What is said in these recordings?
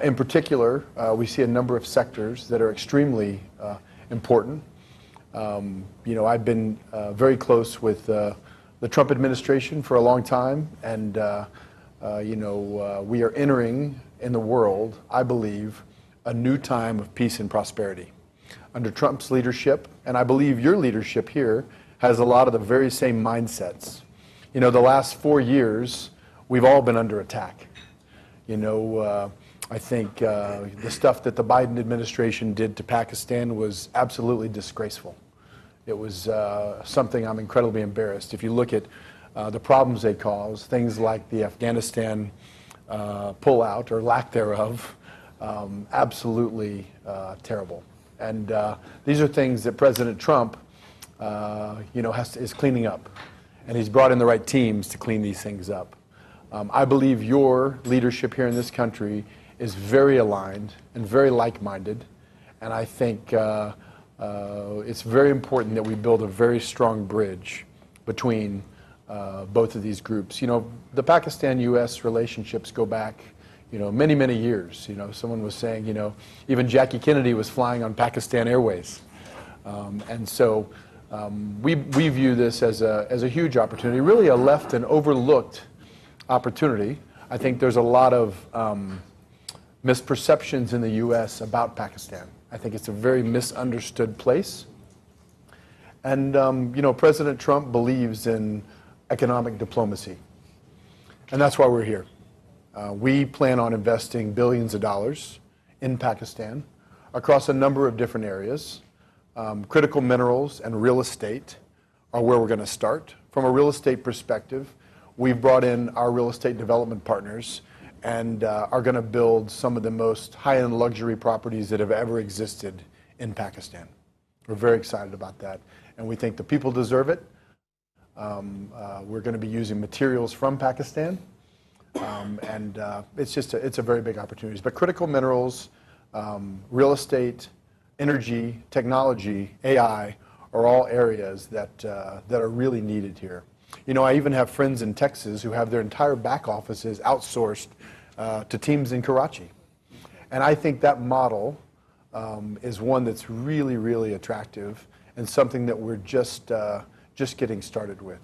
In particular, we see a number of sectors that are extremely important. I've been very close with the Trump administration for a long time, and we are entering in the world, I believe, a new time of peace and prosperity. Under Trump's leadership, and I believe your leadership here has a lot of the very same mindsets. The last 4 years, we've all been under attack. I think the stuff that the Biden administration did to Pakistan was absolutely disgraceful. It was something I'm incredibly embarrassed. If you look at the problems they caused, things like the Afghanistan pullout or lack thereof, absolutely terrible. And these are things that President Trump, is cleaning up, and he's brought in the right teams to clean these things up. I believe your leadership here in this country is very aligned and very like-minded, and I think it's very important that we build a very strong bridge between both of these groups. The Pakistan-U.S. relationships go back, many, many years. Someone was saying, even Jackie Kennedy was flying on Pakistan Airways. And so we view this as a huge opportunity, really a left and overlooked opportunity. I think there's a lot of misperceptions in the U.S. about Pakistan. I think it's a very misunderstood place. And, President Trump believes in economic diplomacy. And that's why we're here. We plan on investing billions of dollars in Pakistan across a number of different areas. Critical minerals and real estate are where we're going to start. From a real estate perspective, we've brought in our real estate development partners and are going to build some of the most high-end luxury properties that have ever existed in Pakistan. We're very excited about that, and we think the people deserve it. We're going to be using materials from Pakistan, and it's a very big opportunity. But critical minerals, real estate, energy, technology, AI are all areas that are really needed here. I even have friends in Texas who have their entire back offices outsourced to teams in Karachi. And I think that model is one that's really, really attractive and something that we're just getting started with.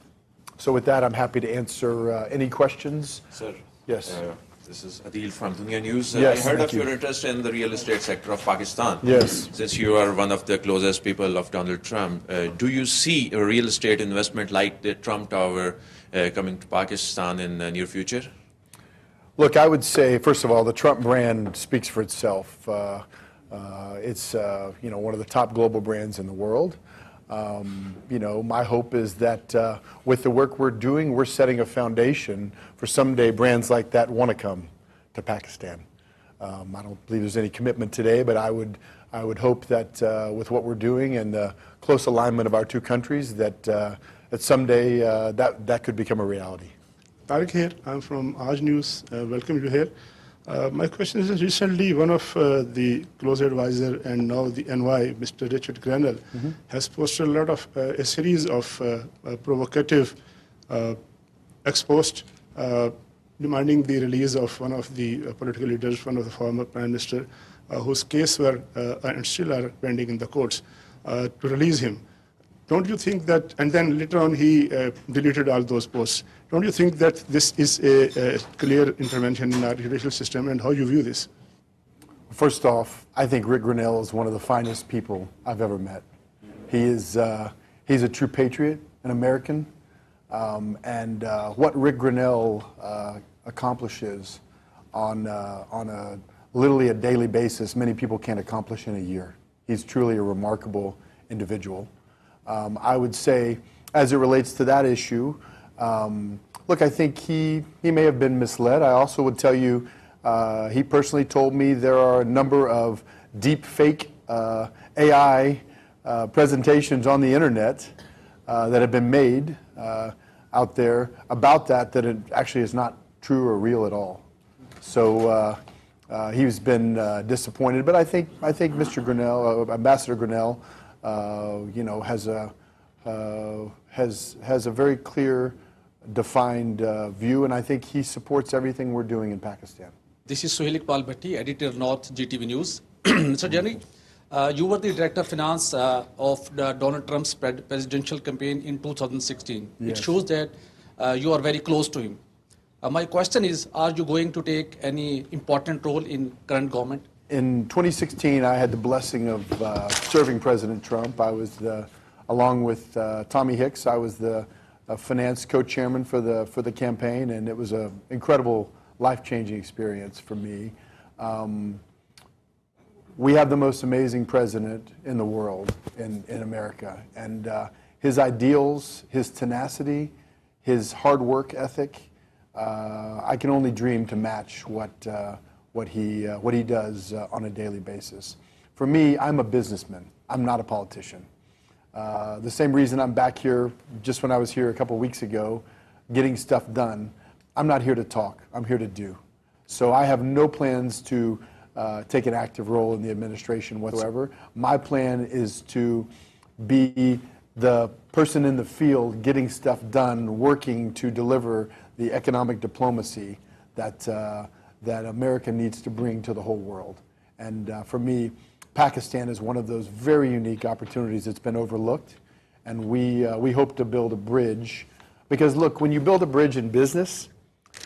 So with that, I'm happy to answer any questions. Sir. Yes. This is Adil from Dunya News. Yes, I heard of your interest in the real estate sector of Pakistan. Yes. Since you are one of the closest people of Donald Trump, do you see a real estate investment like the Trump Tower coming to Pakistan in the near future? Look, I would say, first of all, the Trump brand speaks for itself. It's one of the top global brands in the world. My hope is that with the work we're doing, we're setting a foundation for someday brands like that want to come to Pakistan. I don't believe there's any commitment today, but I would hope that with what we're doing and the close alignment of our two countries, that someday that could become a reality. Tariq here. I'm from Awaz News. Welcome you here. My question is, recently one of the close advisor and now the NY, Mr. Richard Grenell, has posted a series of provocative exposed demanding the release of one of the political leaders, one of the former prime minister, whose case were and still are pending in the courts, to release him. Don't you think that, and then later on he deleted all those posts. Don't you think that this is a clear intervention in our judicial system, and how you view this? First off, I think Rick Grenell is one of the finest people I've ever met. He's a true patriot, an American, and what Rick Grenell accomplishes on literally a daily basis, many people can't accomplish in a year. He's truly a remarkable individual. I would say, as it relates to that issue, look, I think he may have been misled. I also would tell you, he personally told me there are a number of deep fake AI presentations on the internet that have been made out there about that it actually is not true or real at all. So he's been disappointed, but I think Mr. Grenell, Ambassador Grenell, has a very clear, defined view, and I think he supports everything we're doing in Pakistan. This is Suhail Iqbal Bhatti, editor North GTV News. Mr. Jani, you were the director of finance of Donald Trump's presidential campaign in 2016. Yes. It shows that you are very close to him. My question is, are you going to take any important role in current government? In 2016, I had the blessing of serving President Trump. I was along with Tommy Hicks, I was the finance co-chairman for the campaign, and it was an incredible, life-changing experience for me. We have the most amazing president in the world, in America, and his ideals, his tenacity, his hard work ethic, I can only dream to match what he does on a daily basis. For me, I'm a businessman. I'm not a politician. The same reason I'm back here, just when I was here a couple weeks ago, getting stuff done. I'm not here to talk. I'm here to do. So I have no plans to take an active role in the administration whatsoever. My plan is to be the person in the field getting stuff done, working to deliver the economic diplomacy that America needs to bring to the whole world. And for me, Pakistan is one of those very unique opportunities that's been overlooked, and we hope to build a bridge. Because look, when you build a bridge in business,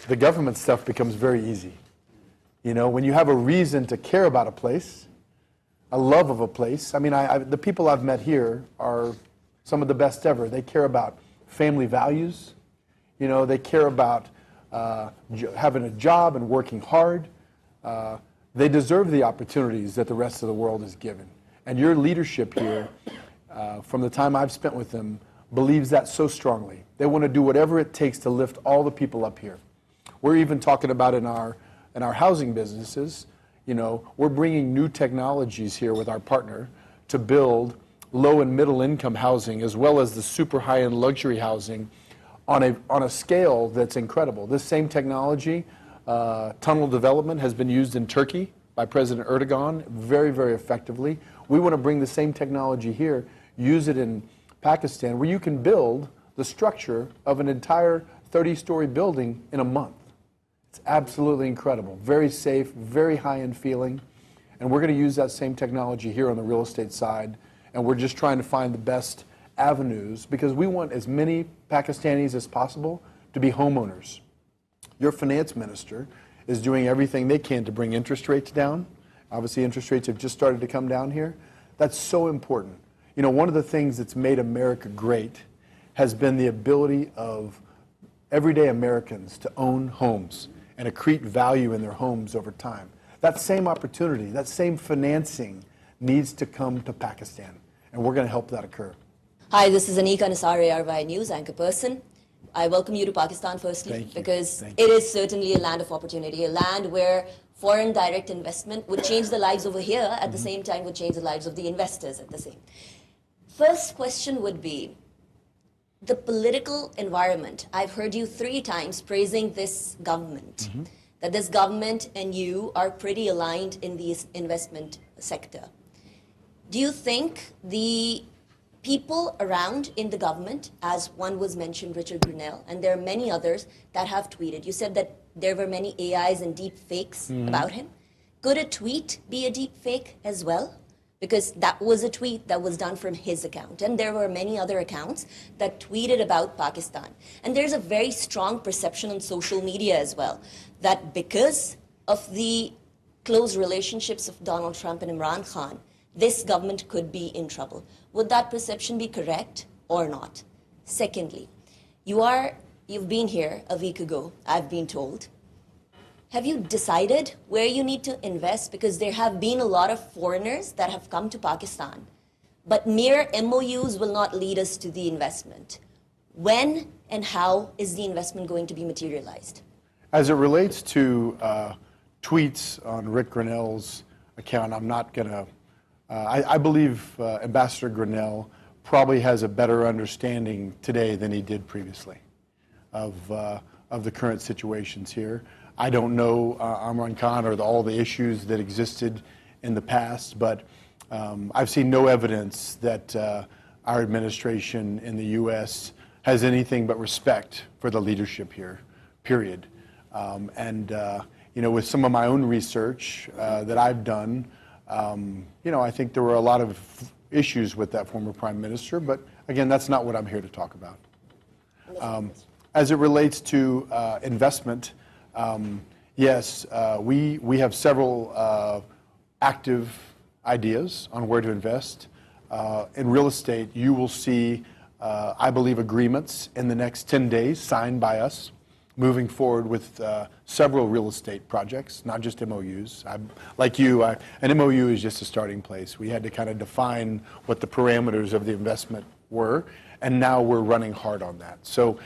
the government stuff becomes very easy. You know, when you have a reason to care about a place, a love of a place. I mean, the people I've met here are some of the best ever. They care about family values. You know, they care about having a job and working hard. They deserve the opportunities that the rest of the world is given. And your leadership here, from the time I've spent with them, believes that so strongly. They want to do whatever it takes to lift all the people up here. We're even talking about in our housing businesses, you know, we're bringing new technologies here with our partner to build low and middle income housing as well as the super high-end luxury housing on a scale that's incredible. This same technology, tunnel development, has been used in Turkey by President Erdogan very, very effectively. We want to bring the same technology here, use it in Pakistan, where you can build the structure of an entire 30-story building in a month. It's absolutely incredible. Very safe, very high-end feeling. And we're going to use that same technology here on the real estate side. And we're just trying to find the best avenues because we want as many Pakistanis as possible to be homeowners. Your finance minister is doing everything they can to bring interest rates down. Obviously, interest rates have just started to come down here. That's so important. You know, one of the things that's made America great has been the ability of everyday Americans to own homes and accrete value in their homes over time. That same opportunity, that same financing needs to come to Pakistan, and we're going to help that occur. Hi, this is Anika Nisar, ARY News anchor person. I welcome you to Pakistan firstly because it is certainly a land of opportunity, a land where foreign direct investment would change the lives over here, at the same time would change the lives of the investors at the same. First question would be, the political environment. I've heard you 3 times praising this government, that this government and you are pretty aligned in the investment sector. Do you think the people around in the government, as one was mentioned, Richard Grenell, and there are many others that have tweeted, you said that there were many AIs and deep fakes about him. Could a tweet be a deep fake as well? Because that was a tweet that was done from his account. And there were many other accounts that tweeted about Pakistan. And there's a very strong perception on social media as well, that because of the close relationships of Donald Trump and Imran Khan, this government could be in trouble. Would that perception be correct or not? Secondly, you've been here a week ago, I've been told. Have you decided where you need to invest? Because there have been a lot of foreigners that have come to Pakistan, but mere MOUs will not lead us to the investment. When and how is the investment going to be materialized? As it relates to tweets on Rick Grenell's account, I'm not going to, I believe Ambassador Grenell probably has a better understanding today than he did previously of the current situations here. I don't know Imran Khan or all the issues that existed in the past, but I've seen no evidence that our administration in the U.S. has anything but respect for the leadership here, period. with some of my own research that I've done, I think there were a lot of issues with that former prime minister, but again, that's not what I'm here to talk about. As it relates to investment, yes, we have several active ideas on where to invest. In real estate, you will see, I believe, agreements in the next 10 days signed by us, moving forward with several real estate projects, not just MOUs. Like you, an MOU is just a starting place. We had to kind of define what the parameters of the investment were, and now we're running hard on that. So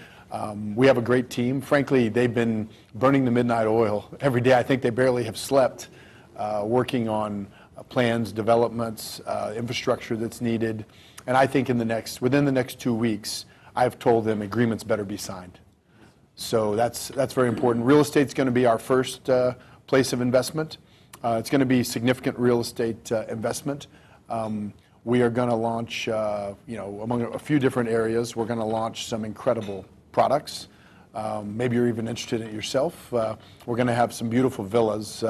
we have a great team. Frankly, they've been burning the midnight oil every day. I think they barely have slept, working on plans, developments, infrastructure that's needed. And I think within the next 2 weeks, I've told them agreements better be signed. So that's very important. Real estate's going to be our first place of investment. It's going to be significant real estate investment. We are going to launch, among a few different areas, we're going to launch some incredible products. Maybe you're even interested in it yourself. We're going to have some beautiful villas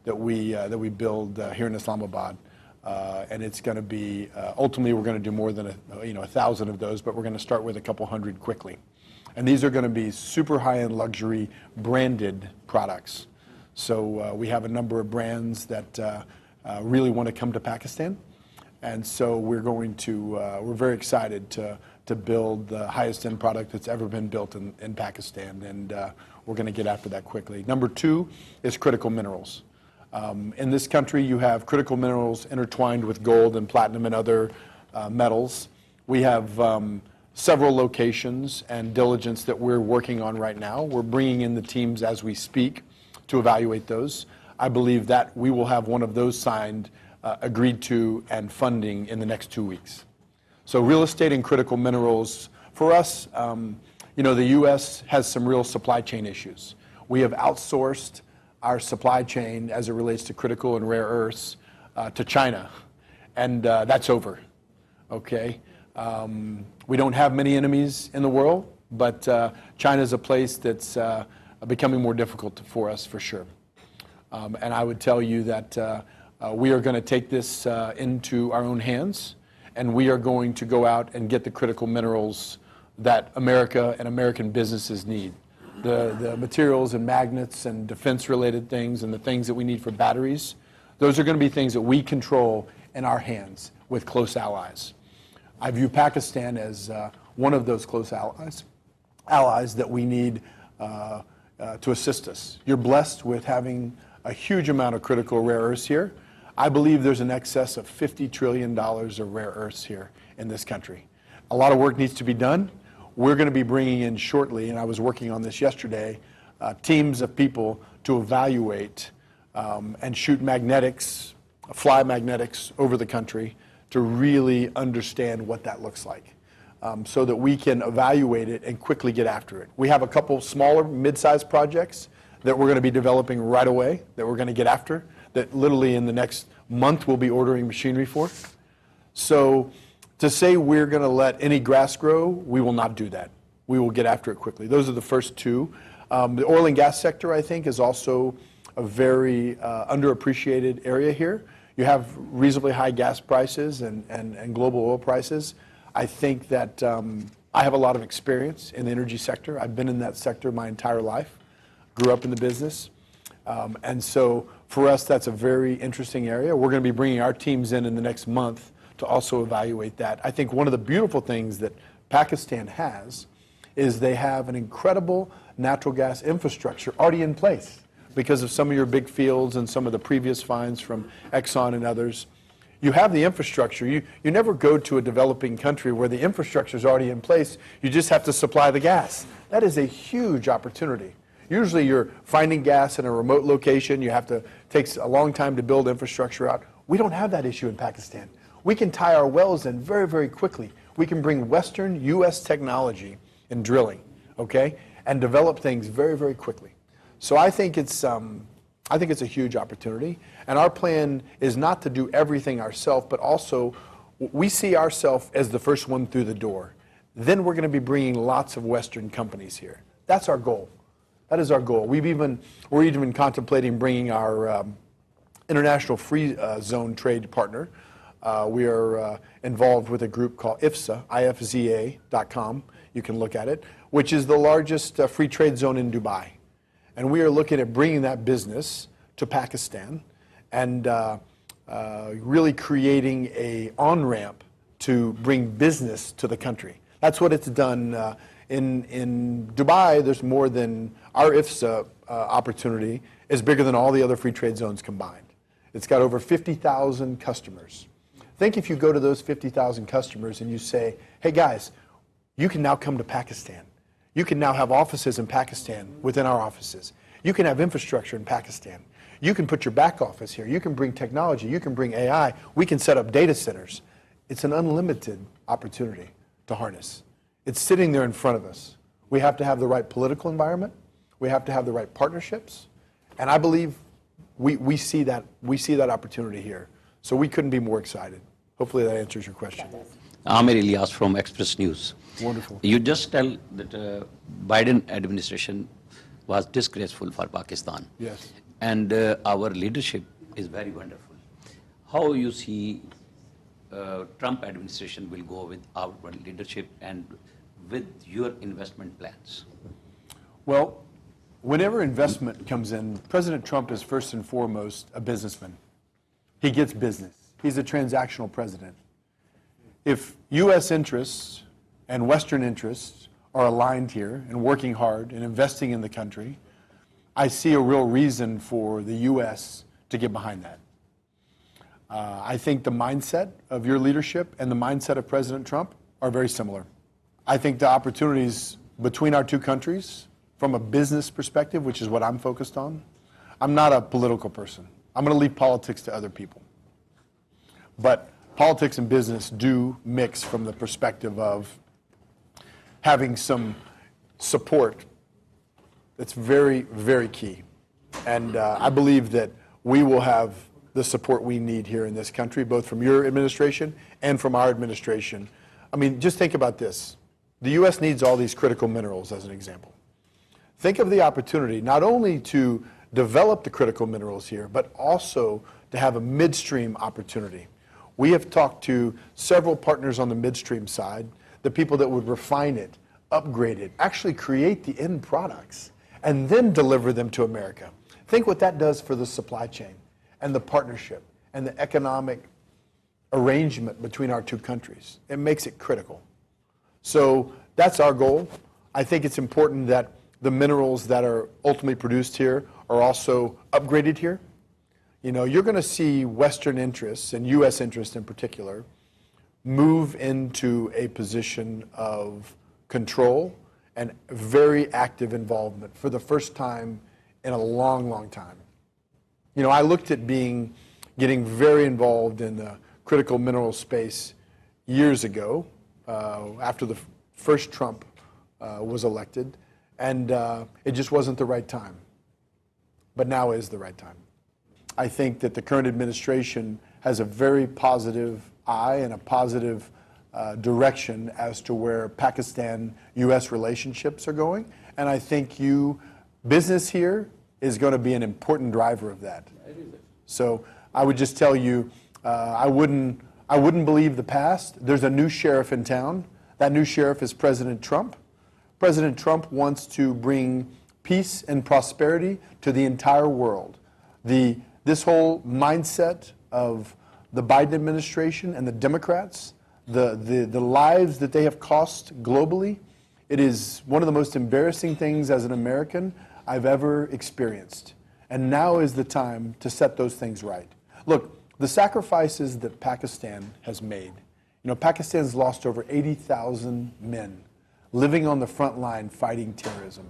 that we build here in Islamabad. And it's going to be, ultimately we're going to do more than 1,000 of those, but we're going to start with a couple hundred quickly. And these are going to be super high-end luxury branded products. So we have a number of brands that really want to come to Pakistan. And so we're very excited to build the highest end product that's ever been built in Pakistan. And we're going to get after that quickly. Number 2 is critical minerals. In this country, you have critical minerals intertwined with gold and platinum and other metals. We have several locations and diligence that we're working on right now. We're bringing in the teams as we speak to evaluate those. I believe that we will have one of those signed, agreed to, and funding in the next 2 weeks. So real estate and critical minerals, for us, the U.S. has some real supply chain issues. We have outsourced our supply chain as it relates to critical and rare earths to China, and that's over, okay? We don't have many enemies in the world, but China is a place that's becoming more difficult for us, for sure. And I would tell you that we are going to take this into our own hands, and we are going to go out and get the critical minerals that America and American businesses need. The materials and magnets and defense-related things and the things that we need for batteries, those are going to be things that we control in our hands with close allies. I view Pakistan as one of those close allies that we need to assist us. You're blessed with having a huge amount of critical rare earths here. I believe there's an excess of $50 trillion of rare earths here in this country. A lot of work needs to be done. We're going to be bringing in shortly, and I was working on this yesterday, teams of people to evaluate and shoot magnetics, fly magnetics over the country to really understand what that looks like, so that we can evaluate it and quickly get after it. We have a couple smaller, mid-sized projects that we're going to be developing right away, that we're going to get after, that literally in the next month we'll be ordering machinery for. So to say we're going to let any grass grow, we will not do that. We will get after it quickly. Those are the first 2. The oil and gas sector, I think, is also a very underappreciated area here. You have reasonably high gas prices and global oil prices. I think that I have a lot of experience in the energy sector. I've been in that sector my entire life, grew up in the business. And so for us, that's a very interesting area. We're going to be bringing our teams in the next month to also evaluate that. I think one of the beautiful things that Pakistan has is they have an incredible natural gas infrastructure already in place because of some of your big fields and some of the previous finds from Exxon and others. You have the infrastructure. You never go to a developing country where the infrastructure is already in place. You just have to supply the gas. That is a huge opportunity. Usually you're finding gas in a remote location. Takes a long time to build infrastructure out. We don't have that issue in Pakistan. We can tie our wells in very, very quickly. We can bring Western U.S. technology in drilling, okay, and develop things very, very quickly. So I think it's a huge opportunity. And our plan is not to do everything ourselves, but also we see ourselves as the first one through the door. Then we're going to be bringing lots of Western companies here. That's our goal. That is our goal. We're even contemplating bringing our international free zone trade partner. We are involved with a group called IFZA, IFZA.com. You can look at it, which is the largest free trade zone in Dubai. And we are looking at bringing that business to Pakistan and really creating a on-ramp to bring business to the country. That's what it's done. In Dubai, there's more than our IFSA opportunity is bigger than all the other free trade zones combined. It's got over 50,000 customers. Think if you go to those 50,000 customers and you say, hey guys, you can now come to Pakistan. You can now have offices in Pakistan within our offices. You can have infrastructure in Pakistan. You can put your back office here. You can bring technology. You can bring AI. We can set up data centers. It's an unlimited opportunity to harness. It's sitting there in front of us. We have to have the right political environment. We have to have the right partnerships. And I believe we see that opportunity here. So we couldn't be more excited. Hopefully that answers your question. Amir Ilyas from Express News. Wonderful. You just tell that Biden administration was disgraceful for Pakistan. Yes. And our leadership is very wonderful. How you see Trump administration will go with our leadership and with your investment plans? Well, whenever investment comes in, President Trump is first and foremost a businessman. He gets business. He's a transactional president. If U.S. interests and Western interests are aligned here and working hard and investing in the country, I see a real reason for the U.S. to get behind that. I think the mindset of your leadership and the mindset of President Trump are very similar. I think the opportunities between our two countries, from a business perspective, which is what I'm focused on, I'm not a political person. I'm going to leave politics to other people. But politics and business do mix from the perspective of having some support that's very, very key. And I believe that we will have the support we need here in this country, both from your administration and from our administration. I mean, just think about this. The U.S. needs all these critical minerals, as an example. Think of the opportunity not only to develop the critical minerals here, but also to have a midstream opportunity. We have talked to several partners on the midstream side, the people that would refine it, upgrade it, actually create the end products, and then deliver them to America. Think what that does for the supply chain and the partnership and the economic arrangement between our two countries. It makes it critical. So that's our goal. I think it's important that the minerals that are ultimately produced here are also upgraded here. You know, you're going to see Western interests, and U.S. interests in particular, move into a position of control and very active involvement for the first time in a long, long time. You know, I looked at getting very involved in the critical mineral space years ago, after the first Trump was elected, and it just wasn't the right time. But now is the right time. I think that the current administration has a very positive eye and a positive direction as to where Pakistan-U.S. relationships are going, and I think business here is going to be an important driver of that. So I would just tell you, I wouldn't believe the past. There's a new sheriff in town. That new sheriff is President Trump. President Trump wants to bring peace and prosperity to the entire world. This whole mindset of the Biden administration and the Democrats, the lives that they have cost globally, it is one of the most embarrassing things as an American I've ever experienced. And now is the time to set those things right. Look, the sacrifices that Pakistan has made, you know, Pakistan's lost over 80,000 men living on the front line fighting terrorism,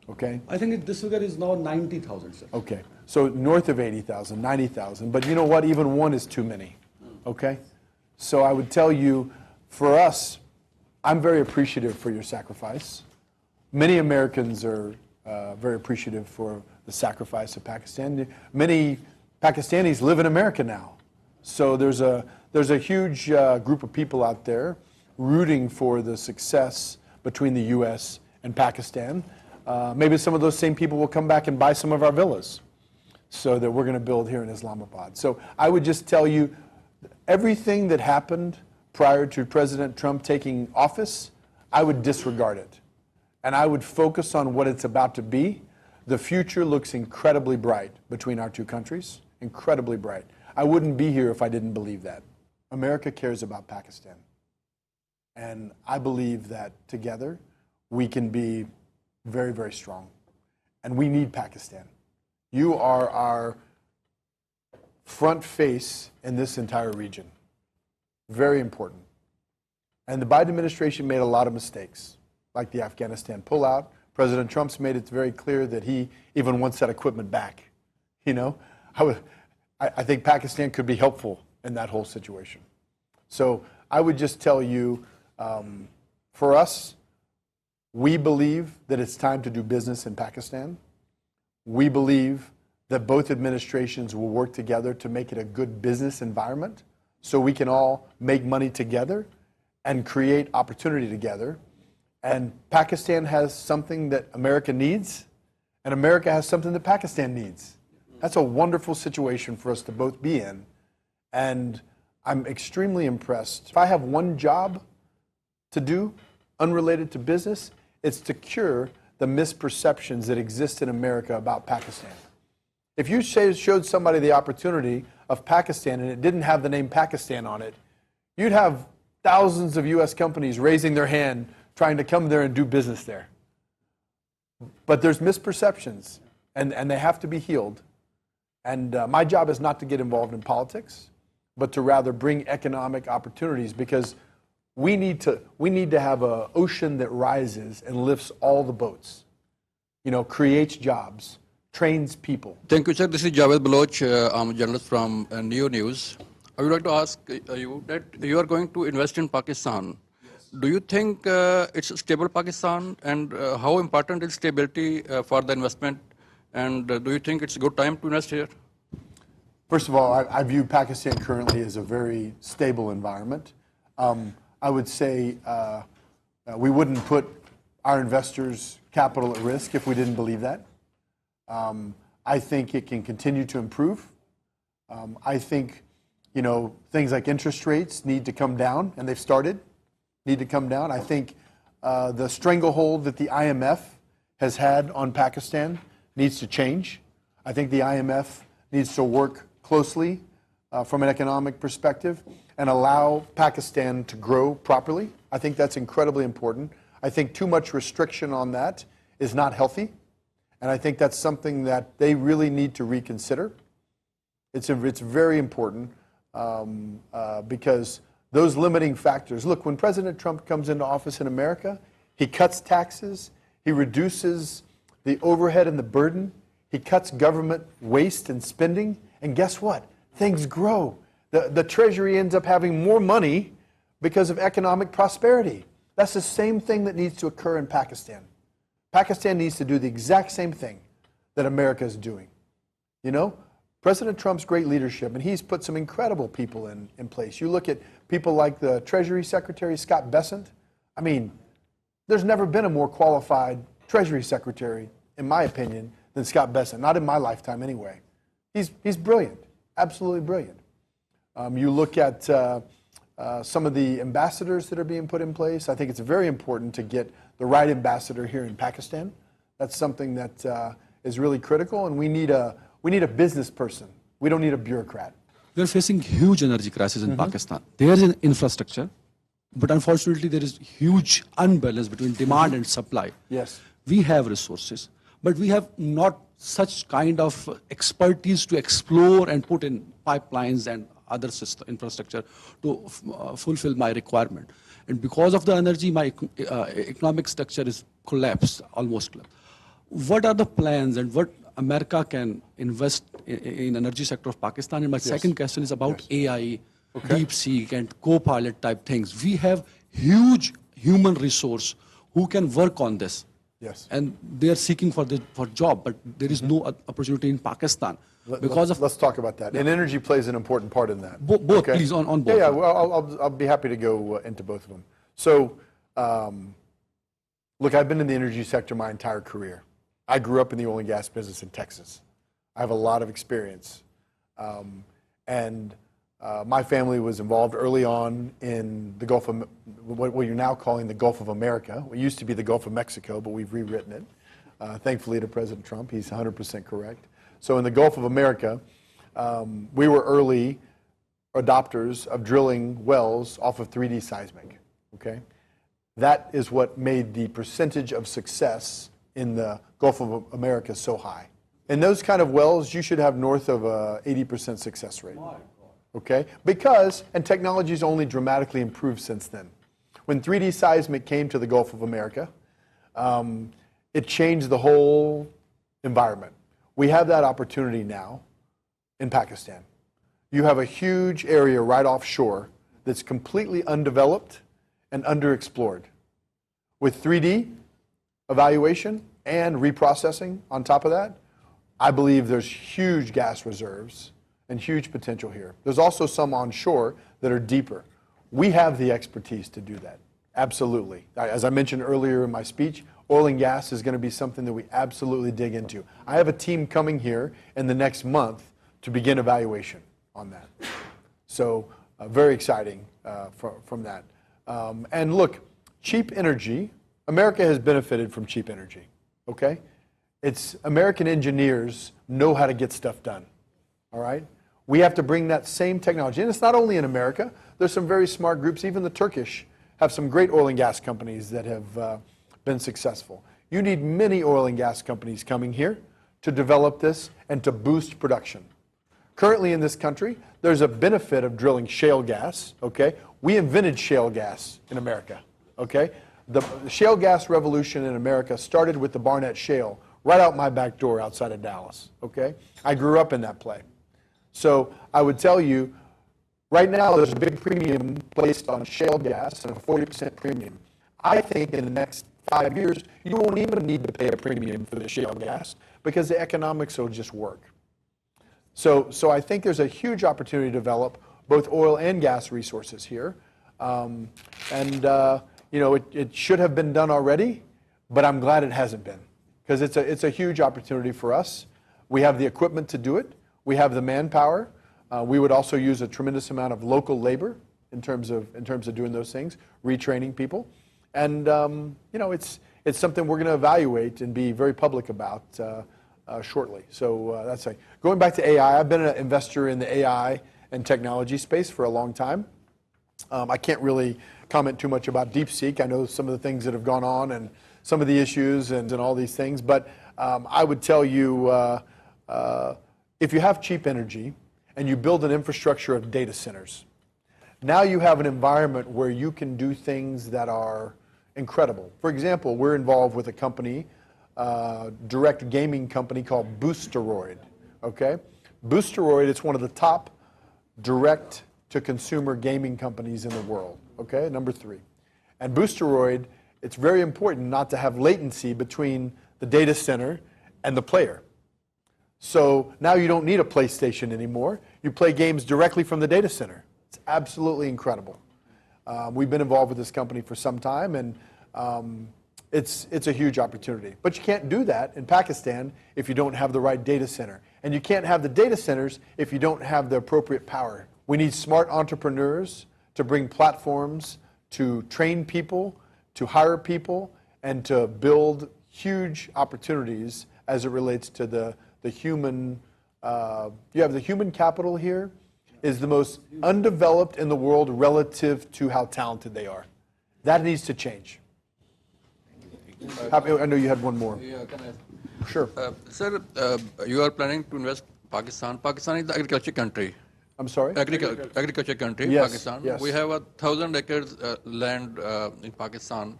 okay? I think this figure is now 90,000, sir. Okay, so north of 80,000, 90,000, but you know what, even one is too many, okay? So I would tell you, for us, I'm very appreciative for your sacrifice. Many Americans are very appreciative for the sacrifice of Pakistan. Many Pakistanis live in America now. So there's a huge group of people out there rooting for the success between the U.S. and Pakistan. maybe some of those same people will come back and buy some of our villas so that we're going to build here in Islamabad. So I would just tell you, everything that happened prior to President Trump taking office, I would disregard it. And I would focus on what it's about to be. The future looks incredibly bright between our two countries, incredibly bright. I wouldn't be here if I didn't believe that. America cares about Pakistan. And I believe that together we can be very, very strong. And we need Pakistan. You are our front face in this entire region. Very important. And the Biden administration made a lot of mistakes, like the Afghanistan pullout. President Trump's made it very clear that he even wants that equipment back. You know, I think Pakistan could be helpful in that whole situation. So I would just tell you, for us, we believe that it's time to do business in Pakistan. We believe that both administrations will work together to make it a good business environment so we can all make money together and create opportunity together. And Pakistan has something that America needs, and America has something that Pakistan needs. That's a wonderful situation for us to both be in. And I'm extremely impressed. If I have one job to do, unrelated to business, it's to cure the misperceptions that exist in America about Pakistan. If you showed somebody the opportunity of Pakistan and it didn't have the name Pakistan on it, you'd have thousands of U.S. companies raising their hand trying to come there and do business there. But there's misperceptions, and they have to be healed. And my job is not to get involved in politics, but to rather bring economic opportunities, because we need to have an ocean that rises and lifts all the boats, you know, creates jobs, trains people. Thank you, sir. This is Javed Baloch. I'm a journalist from Neo News. I would like to ask you that you are going to invest in Pakistan. Do you think it's a stable Pakistan, and how important is stability for the investment, and do you think it's a good time to invest here? First of all, I view Pakistan currently as a very stable environment. I would say we wouldn't put our investors' capital at risk if we didn't believe that. I think it can continue to improve. I think, you know, things like interest rates need to come down, and they've started. Need to come down. I think the stranglehold that the IMF has had on Pakistan needs to change. I think the IMF needs to work closely from an economic perspective and allow Pakistan to grow properly. I think that's incredibly important. I think too much restriction on that is not healthy, and I think that's something that they really need to reconsider. It's very important because those limiting factors. Look, when President Trump comes into office in America, he cuts taxes, he reduces the overhead and the burden, he cuts government waste and spending, and guess what? Things grow. The Treasury ends up having more money because of economic prosperity. That's the same thing that needs to occur in Pakistan. Pakistan needs to do the exact same thing that America is doing. You know? President Trump's great leadership, and he's put some incredible people in place. You look at people like the Treasury Secretary, Scott Bessent. I mean, there's never been a more qualified Treasury Secretary, in my opinion, than Scott Bessent. Not in my lifetime, anyway. He's brilliant, absolutely brilliant. You look at some of the ambassadors that are being put in place. I think it's very important to get the right ambassador here in Pakistan. That's something that is really critical, and we need a business person. We don't need a bureaucrat. We are facing huge energy crisis in Pakistan. There is an infrastructure, but unfortunately there is huge unbalance between demand and supply. Yes. We have resources, but we have not such kind of expertise to explore and put in pipelines and other system, infrastructure to fulfill my requirement. And because of the energy, my economic structure is collapsed, almost collapsed. What are the plans and what America can invest in energy sector of Pakistan? And my second question is about AI, DeepSeek and co-pilot type things. We have huge human resource who can work on this. Yes. And they are seeking for job, but there is no opportunity in Pakistan. Let's talk about that. And energy plays an important part in that. Both, please, on both. Yeah, well, I'll be happy to go into both of them. So, Look, I've been in the energy sector my entire career. I grew up in the oil and gas business in Texas. I have a lot of experience. My family was involved early on in the Gulf of, what you're now calling the Gulf of America. It used to be the Gulf of Mexico, but we've rewritten it. Thankfully to President Trump, he's 100% correct. So in the Gulf of America, we were early adopters of drilling wells off of 3D seismic, okay? That is what made the percentage of success in the Gulf of America so high. In those kind of wells, you should have north of a 80% success rate, okay? Because, and technology's only dramatically improved since then. When 3D seismic came to the Gulf of America, it changed the whole environment. We have that opportunity now in Pakistan. You have a huge area right offshore that's completely undeveloped and underexplored. With 3D evaluation and reprocessing on top of that, I believe there's huge gas reserves and huge potential here. There's also some onshore that are deeper. We have the expertise to do that, absolutely. As I mentioned earlier in my speech, oil and gas is going to be something that we absolutely dig into. I have a team coming here in the next month to begin evaluation on that. So very exciting from that. And look, cheap energy, America has benefited from cheap energy, okay? It's American engineers know how to get stuff done, all right? We have to bring that same technology. And it's not only in America. There's some very smart groups. Even the Turkish have some great oil and gas companies that have been successful. You need many oil and gas companies coming here to develop this and to boost production. Currently in this country, there's a benefit of drilling shale gas, okay? We invented shale gas in America, okay? The shale gas revolution in America started with the Barnett Shale right out my back door outside of Dallas, okay? I grew up in that play. So I would tell you, right now there's a big premium placed on shale gas and a 40% premium. I think in the next 5 years, you won't even need to pay a premium for the shale gas because the economics will just work. So I think there's a huge opportunity to develop both oil and gas resources here. You know, it should have been done already, but I'm glad it hasn't been because it's a huge opportunity for us. We have the equipment to do it. We have the manpower. We would also use a tremendous amount of local labor in terms of doing those things, retraining people. And you know, it's something we're going to evaluate and be very public about shortly. So that's it. Going back to AI, I've been an investor in the AI and technology space for a long time. I can't really comment too much about DeepSeek. I know some of the things that have gone on and some of the issues and all these things. But I would tell you, if you have cheap energy and you build an infrastructure of data centers, now you have an environment where you can do things that are incredible. For example, we're involved with a company, direct gaming company called Boosteroid, okay? Boosteroid is one of the top direct-to-consumer gaming companies in the world, okay, number 3. And Boosteroid, it's very important not to have latency between the data center and the player. So now you don't need a PlayStation anymore. You play games directly from the data center. It's absolutely incredible. We've been involved with this company for some time, and it's a huge opportunity. But you can't do that in Pakistan if you don't have the right data center. And you can't have the data centers if you don't have the appropriate power. We need smart entrepreneurs to bring platforms, to train people, to hire people, and to build huge opportunities as it relates to the human, you have the human capital here is the most undeveloped in the world relative to how talented they are. That needs to change. I know you had one more. Yeah, can I? Sure. Sir, you are planning to invest Pakistan. Pakistan is the agriculture country. I'm sorry? Agriculture country, Yes, Pakistan. yes. We have 1,000 acres land in Pakistan.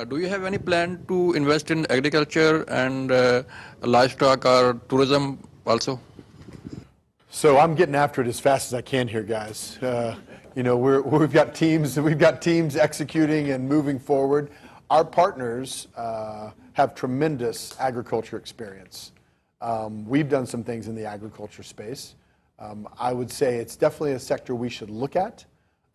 Do you have any plan to invest in agriculture and livestock or tourism also? So I'm getting after it as fast as I can here, guys. You know, we've got teams executing and moving forward. Our partners have tremendous agriculture experience. We've done some things in the agriculture space. I would say it's definitely a sector we should look at.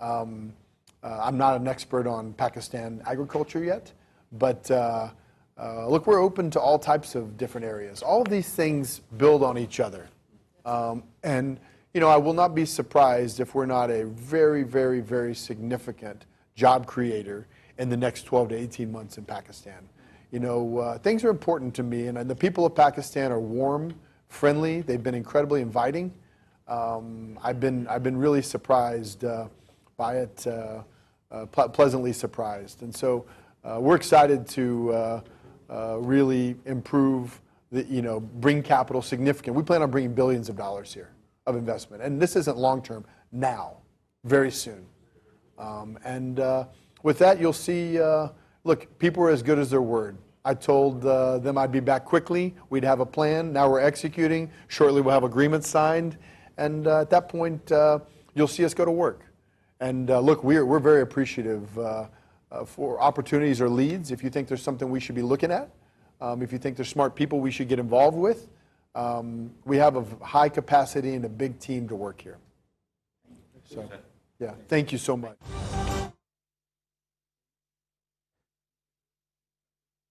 I'm not an expert on Pakistan agriculture yet, But look, we're open to all types of different areas. All of these things build on each other. And, you know, I will not be surprised if we're not a very, very, very significant job creator in the next 12 to 18 months in Pakistan. You know, things are important to me, and the people of Pakistan are warm, friendly. They've been incredibly inviting. I've been really surprised by it, pleasantly surprised. And so we're excited to really improve, bring capital significant. We plan on bringing billions of dollars here of investment. And this isn't long term, now, very soon. With that, you'll see, look, people are as good as their word. I told them I'd be back quickly. We'd have a plan. Now we're executing. Shortly, we'll have agreements signed. And at that point, you'll see us go to work. And look, we're very appreciative for opportunities or leads. If you think there's something we should be looking at, if you think there's smart people we should get involved with, we have a high capacity and a big team to work here. So, yeah, thank you so much.